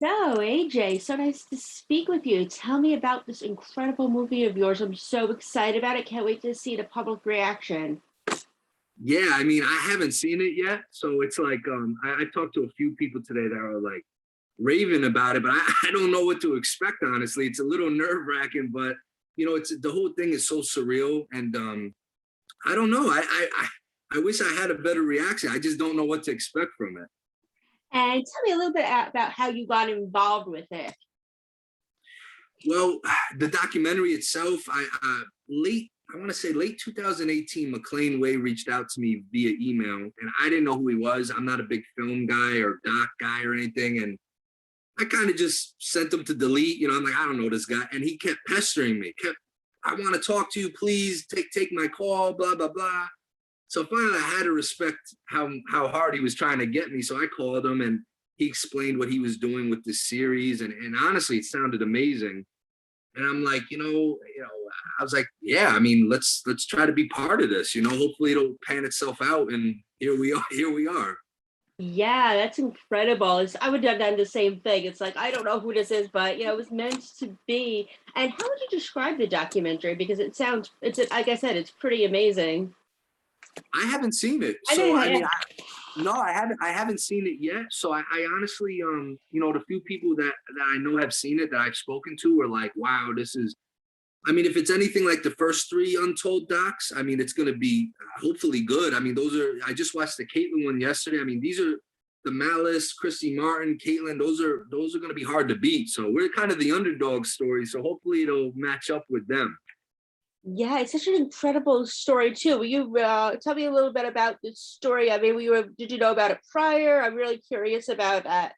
So, AJ, so nice to speak with you. Tell me about this incredible movie of yours. I'm so excited about it. Can't wait to see the public reaction. Yeah, I mean, I haven't seen it yet, so it's like I talked to a few people today that are like raving about it, but I don't know what to expect. Honestly, it's a little nerve wracking, but it's the whole thing is so surreal, and I don't know. I wish I had a better reaction. I just don't know what to expect from it. And tell me a little bit about how you got involved with it. Well, the documentary itself, I want to say late 2018, McLean Way reached out to me via email, and I didn't know who he was. I'm not a big film guy or doc guy or anything, and I kind of just sent him to delete. I'm like, I don't know this guy, and he kept pestering me. I want to talk to you, please take my call, blah blah blah. So finally, I had to respect how hard he was trying to get me. So I called him, and he explained what he was doing with this series, and honestly, it sounded amazing. And I'm like, I was like, yeah, I mean, let's try to be part of this. Hopefully it'll pan itself out, and here we are. Here we are. Yeah, that's incredible. I would have done the same thing. It's like, I don't know who this is, but it was meant to be. And how would you describe the documentary? Because like I said, it's pretty amazing. I haven't seen it, so I mean, no, I haven't. I haven't seen it yet. So I honestly, the few people that I know have seen it that I've spoken to are like, wow, this is. I mean, if it's anything like the first three Untold docs, I mean, it's going to be hopefully good. I mean, those are. I just watched the Caitlyn one yesterday. I mean, these are the Malice, Christy Martin, Caitlyn. Those are going to be hard to beat. So we're kind of the underdog story. So hopefully it'll match up with them. Yeah, it's such an incredible story too. Will you tell me a little bit about the story? I mean, did you know about it prior? I'm really curious about that.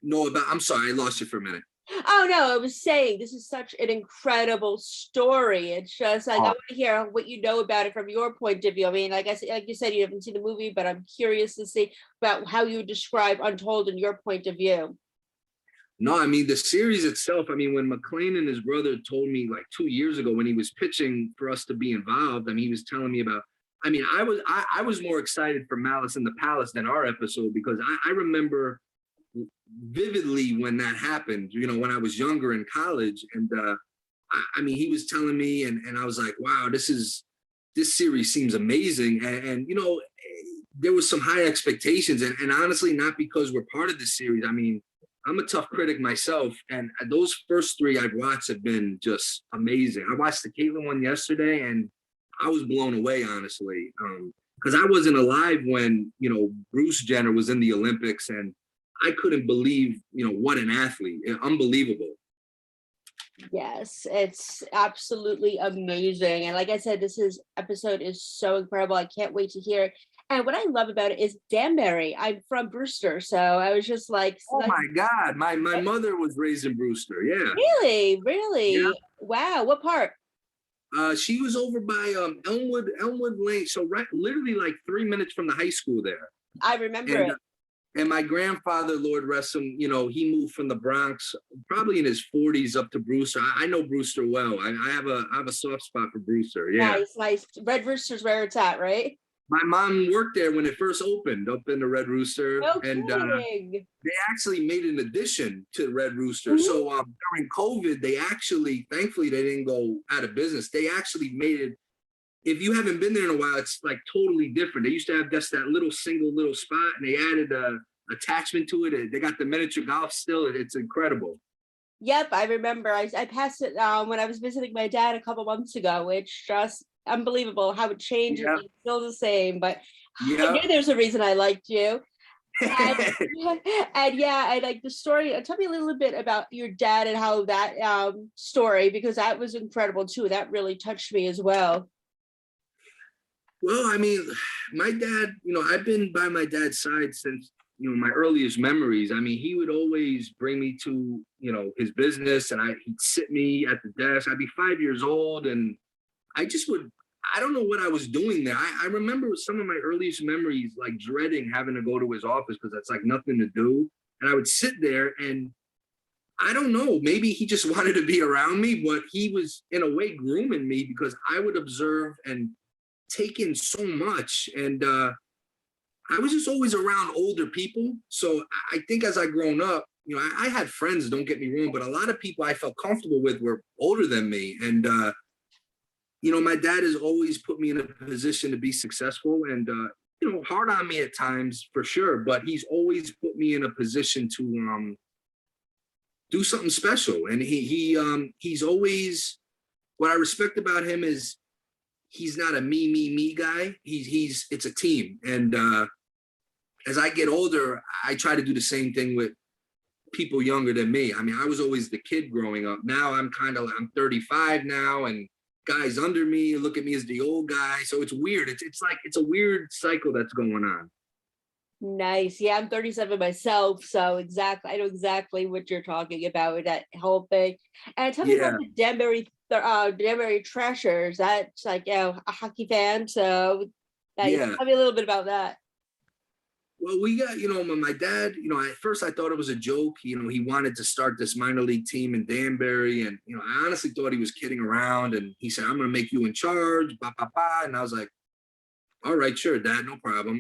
No, I'm sorry, I lost you for a minute. Oh no, I was saying this is such an incredible story. It's just like I want to hear what you know about it from your point of view. I mean, like you said, you haven't seen the movie, but I'm curious to see about how you describe Untold in your point of view. No, I mean, the series itself, I mean, when McLean and his brother told me like 2 years ago when he was pitching for us to be involved, I mean, he was telling me about, I mean, I was more excited for Malice in the Palace than our episode because I remember vividly when that happened, when I was younger in college. And I mean, he was telling me and I was like, wow, this series seems amazing. And there was some high expectations and honestly, not because we're part of this series. I mean, I'm a tough critic myself, and those first three I've watched have been just amazing. I watched the Caitlyn one yesterday, and I was blown away, honestly, because I wasn't alive when Bruce Jenner was in the Olympics, and I couldn't believe what an athlete, unbelievable. Yes, it's absolutely amazing. And like I said, episode is so incredible. I can't wait to hear it. And what I love about it is Danbury. I'm from Brewster, so I was just like, oh my God, my mother was raised in Brewster. Yeah. Really? Yeah. Wow. What part? She was over by Elmwood Lane, so literally like 3 minutes from the high school there. I remember it. And my grandfather, Lord rest him, he moved from the Bronx, probably in his 40s up to Brewster. I know Brewster well. I have a soft spot for Brewster. Yeah. Nice. Red Rooster's where it's at, right? My mom worked there when it first opened up in the Red Rooster. No and kidding. They actually made an addition to Red Rooster. Mm-hmm. So during COVID, thankfully, they didn't go out of business. They actually made it. If you haven't been there in a while, it's like totally different. They used to have just that little spot, and they added a attachment to it. They got the miniature golf still. It's incredible. Yep, I remember. I passed it when I was visiting my dad a couple months ago. It's just unbelievable how it changed. Yep. It's still the same, but yep. I knew there's a reason I liked you. And yeah, I like the story. Tell me a little bit about your dad and how that story, because that was incredible too. That really touched me as well. Well, I mean, my dad, I've been by my dad's side since, my earliest memories. I mean, he would always bring me to, his business, and he'd sit me at the desk. I'd be 5 years old, and I don't know what I was doing there. I remember some of my earliest memories, like dreading having to go to his office because that's like nothing to do. And I would sit there and I don't know, maybe he just wanted to be around me, but he was in a way grooming me because I would observe and take in so much. And I was just always around older people. So I think as I grown up, I had friends, don't get me wrong, but a lot of people I felt comfortable with were older than me. And, my dad has always put me in a position to be successful and, hard on me at times for sure, but he's always put me in a position to do something special. And he's always, what I respect about him is he's not a me guy. It's a team. And as I get older, I try to do the same thing with people younger than me. I mean, I was always the kid growing up. Now I'm 35 now, and guys under me look at me as the old guy. So it's weird. It's like, it's a weird cycle that's going on. Nice. Yeah, I'm 37 myself, so I know exactly what you're talking about with that whole thing. And tell me about the Danbury Trashers. That's like, a hockey fan. So tell me a little bit about that. Well, we got, my dad, at first I thought it was a joke. He wanted to start this minor league team in Danbury. And, I honestly thought he was kidding around. And he said, I'm going to make you in charge, bah, bah, bah. And I was like, all right, sure, Dad, no problem.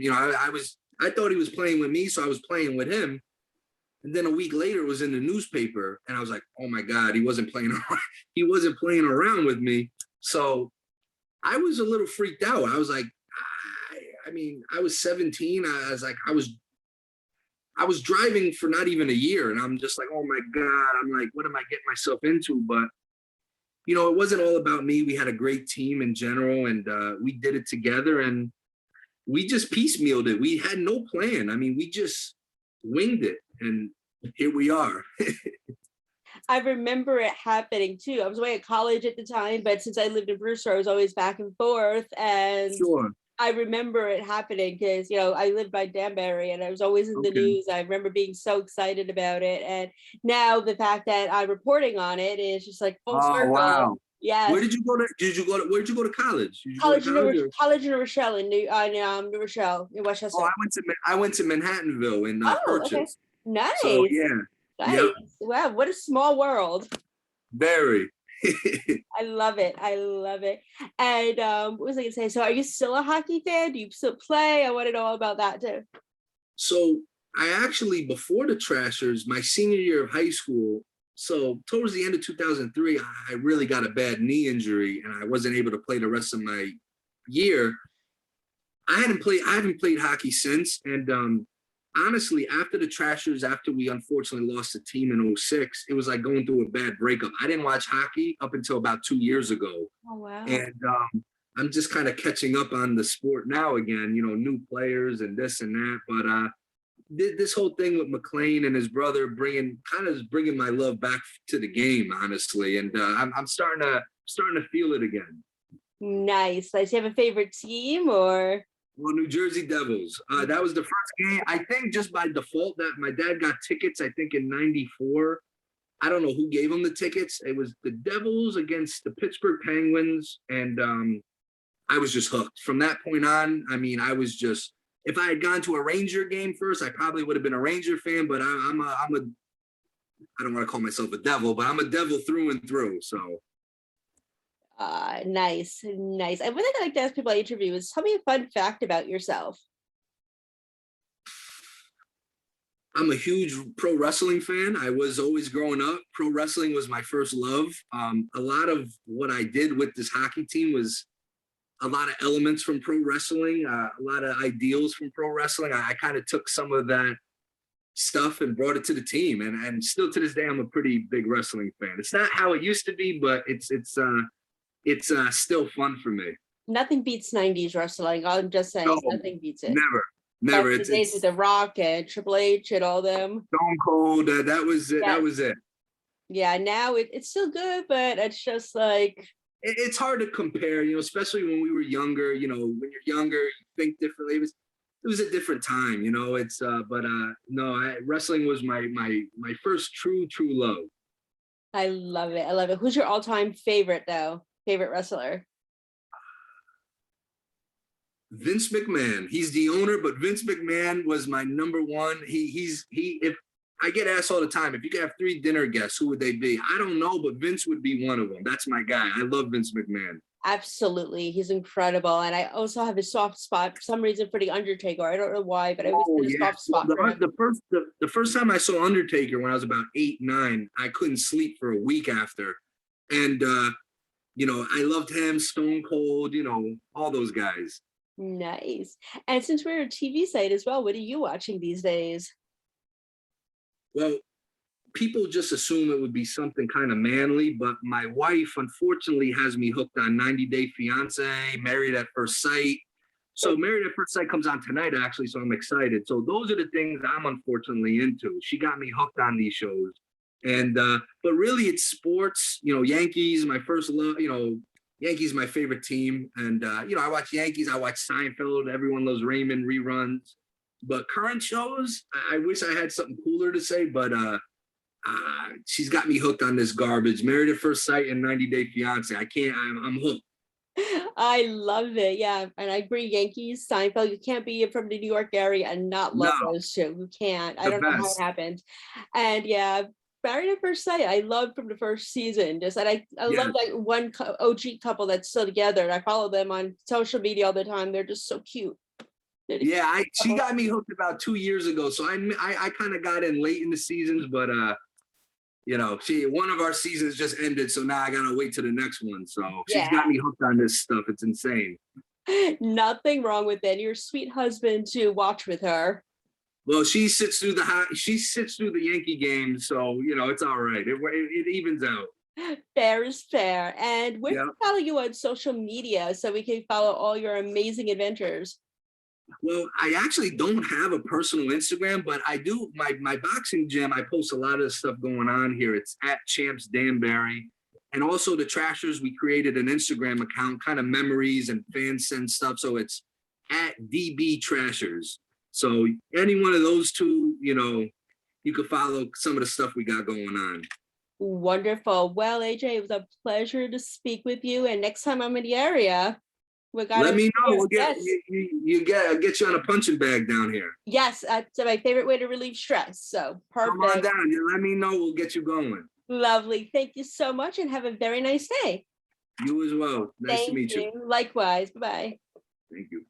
I thought he was playing with me, so I was playing with him. And then a week later, it was in the newspaper. And I was like, oh my God, he wasn't playing around. He wasn't playing around with me. So I was a little freaked out. I was like, I was 17. I was driving for not even a year, and I'm just like, oh my God. I'm like, what am I getting myself into? But, it wasn't all about me. We had a great team in general, and we did it together, and we just piecemealed it. We had no plan. I mean, we just winged it, and here we are. I remember it happening too. I was away at college at the time, but since I lived in Brewster, I was always back and forth. And sure. I remember it happening because, I lived by Danbury and I was always in the news. I remember being so excited about it. And now the fact that I'm reporting on it is just like full circle. Wow. Yeah. Where did you go to? Where did you go to college? College in New Rochelle in New Rochelle in Westchester. Oh, I went to Manhattanville in Purchase. Okay. Nice. So yeah. Nice. Yep. Wow, what a small world. Very. I love it. And what was I gonna say? So are you still a hockey fan? Do you still play? I want to know all about that too. So I actually, before the Trashers, my senior year of high school, so towards the end of 2003, I really got a bad knee injury and I wasn't able to play the rest of my year. I haven't played hockey since. And honestly, after the Trashers, after we unfortunately lost the team in 2006, it was like going through a bad breakup. I didn't watch hockey up until about 2 years ago. Oh, wow. And I'm just kind of catching up on the sport now again, new players and this and that. But this whole thing with McLean and his brother bringing my love back to the game, honestly. And I'm starting to feel it again. Nice. Do you have a favorite team or? Well, New Jersey Devils. That was the first game. I think just by default that my dad got tickets, I think in 94. I don't know who gave him the tickets. It was the Devils against the Pittsburgh Penguins. And I was just hooked. From that point on, I mean, I was just, if I had gone to a Ranger game first, I probably would have been a Ranger fan, but I don't want to call myself a devil, but I'm a devil through and through. So. Nice. And one thing I like to ask people I interview is, tell me a fun fact about yourself. I'm a huge pro wrestling fan. I was always growing up. Pro wrestling was my first love. A lot of what I did with this hockey team was a lot of elements from pro wrestling, a lot of ideals from pro wrestling. I kind of took some of that stuff and brought it to the team. And still to this day, I'm a pretty big wrestling fan. It's not how it used to be, but it's still fun for me. Nothing beats 90s wrestling. I'm just saying, nothing beats it. Never. It's days with The Rock and Triple H and all them. Stone Cold. That was it. Yeah. That was it. Yeah. Now it's still good, but it's just like. It's hard to compare, especially when we were younger. When you're younger, you think differently. It was a different time, It's no. Wrestling was my first true love. I love it. Who's your all-time favorite though? Favorite wrestler? Vince McMahon. He's the owner, but Vince McMahon was my number one. If I get asked all the time, if you could have 3 dinner guests, who would they be? I don't know, but Vince would be one of them. That's my guy. I love Vince McMahon. Absolutely. He's incredible. And I also have a soft spot for some reason for the Undertaker. I don't know why, but I always Oh get a yeah. soft Well, spot for him. the first time I saw Undertaker when I was about 8, 9, I couldn't sleep for a week after. And I loved him, Stone Cold, all those guys. Nice. And since we're a TV site as well, what are you watching these days? Well, people just assume it would be something kind of manly, but my wife unfortunately has me hooked on 90 Day Fiance, Married at First Sight. So Married at First Sight comes on tonight, actually, so I'm excited. So those are the things I'm unfortunately into. She got me hooked on these shows. And but really it's sports, Yankees, my first love, Yankees my favorite team. And I watch Yankees, I watch Seinfeld, everyone loves Raymond reruns. But current shows, I wish I had something cooler to say, but she's got me hooked on this garbage. Married at First Sight and 90 Day Fiance. I can't. I'm hooked. I love it. Yeah. And I agree. Yankees, Seinfeld, you can't be from the New York area and not love No, those two. You can't. I the don't know how it best. happened. And yeah, Married at First Sight, I loved from the first season. Just and I love Yeah, like one OG couple that's still together. And I follow them on social media all the time. They're just so cute. They're the yeah. She couple. got me hooked about 2 years ago, so I kind of got in late in the seasons, but one of our seasons just ended, so now I gotta wait till the next one. So she's Yeah. got me hooked on this stuff. It's insane. Nothing wrong with it. Your sweet husband to watch with her. Well, she sits through the Yankee games, so it's all right. It evens out. Fair is fair. And where can Yeah. we follow you on social media so we can follow all your amazing adventures? Well, I actually don't have a personal Instagram, but I do my boxing gym. I post a lot of the stuff going on here. It's at Champs Danbury. And also the Trashers, we created an Instagram account, kind of memories and fans send stuff. So it's at DB Trashers. So any one of those two, you could follow some of the stuff we got going on. Wonderful. Well, AJ, it was a pleasure to speak with you. And next time I'm in the area, we got Let to me know. We'll get yes. I'll get you on a punching bag down here. Yes, that's my favorite way to relieve stress. So Come on perfect. down. Let me know. We'll get you going. Lovely. Thank you so much and have a very nice day. You as well. Nice to Thank meet you. you. Likewise. Bye-bye. Thank you.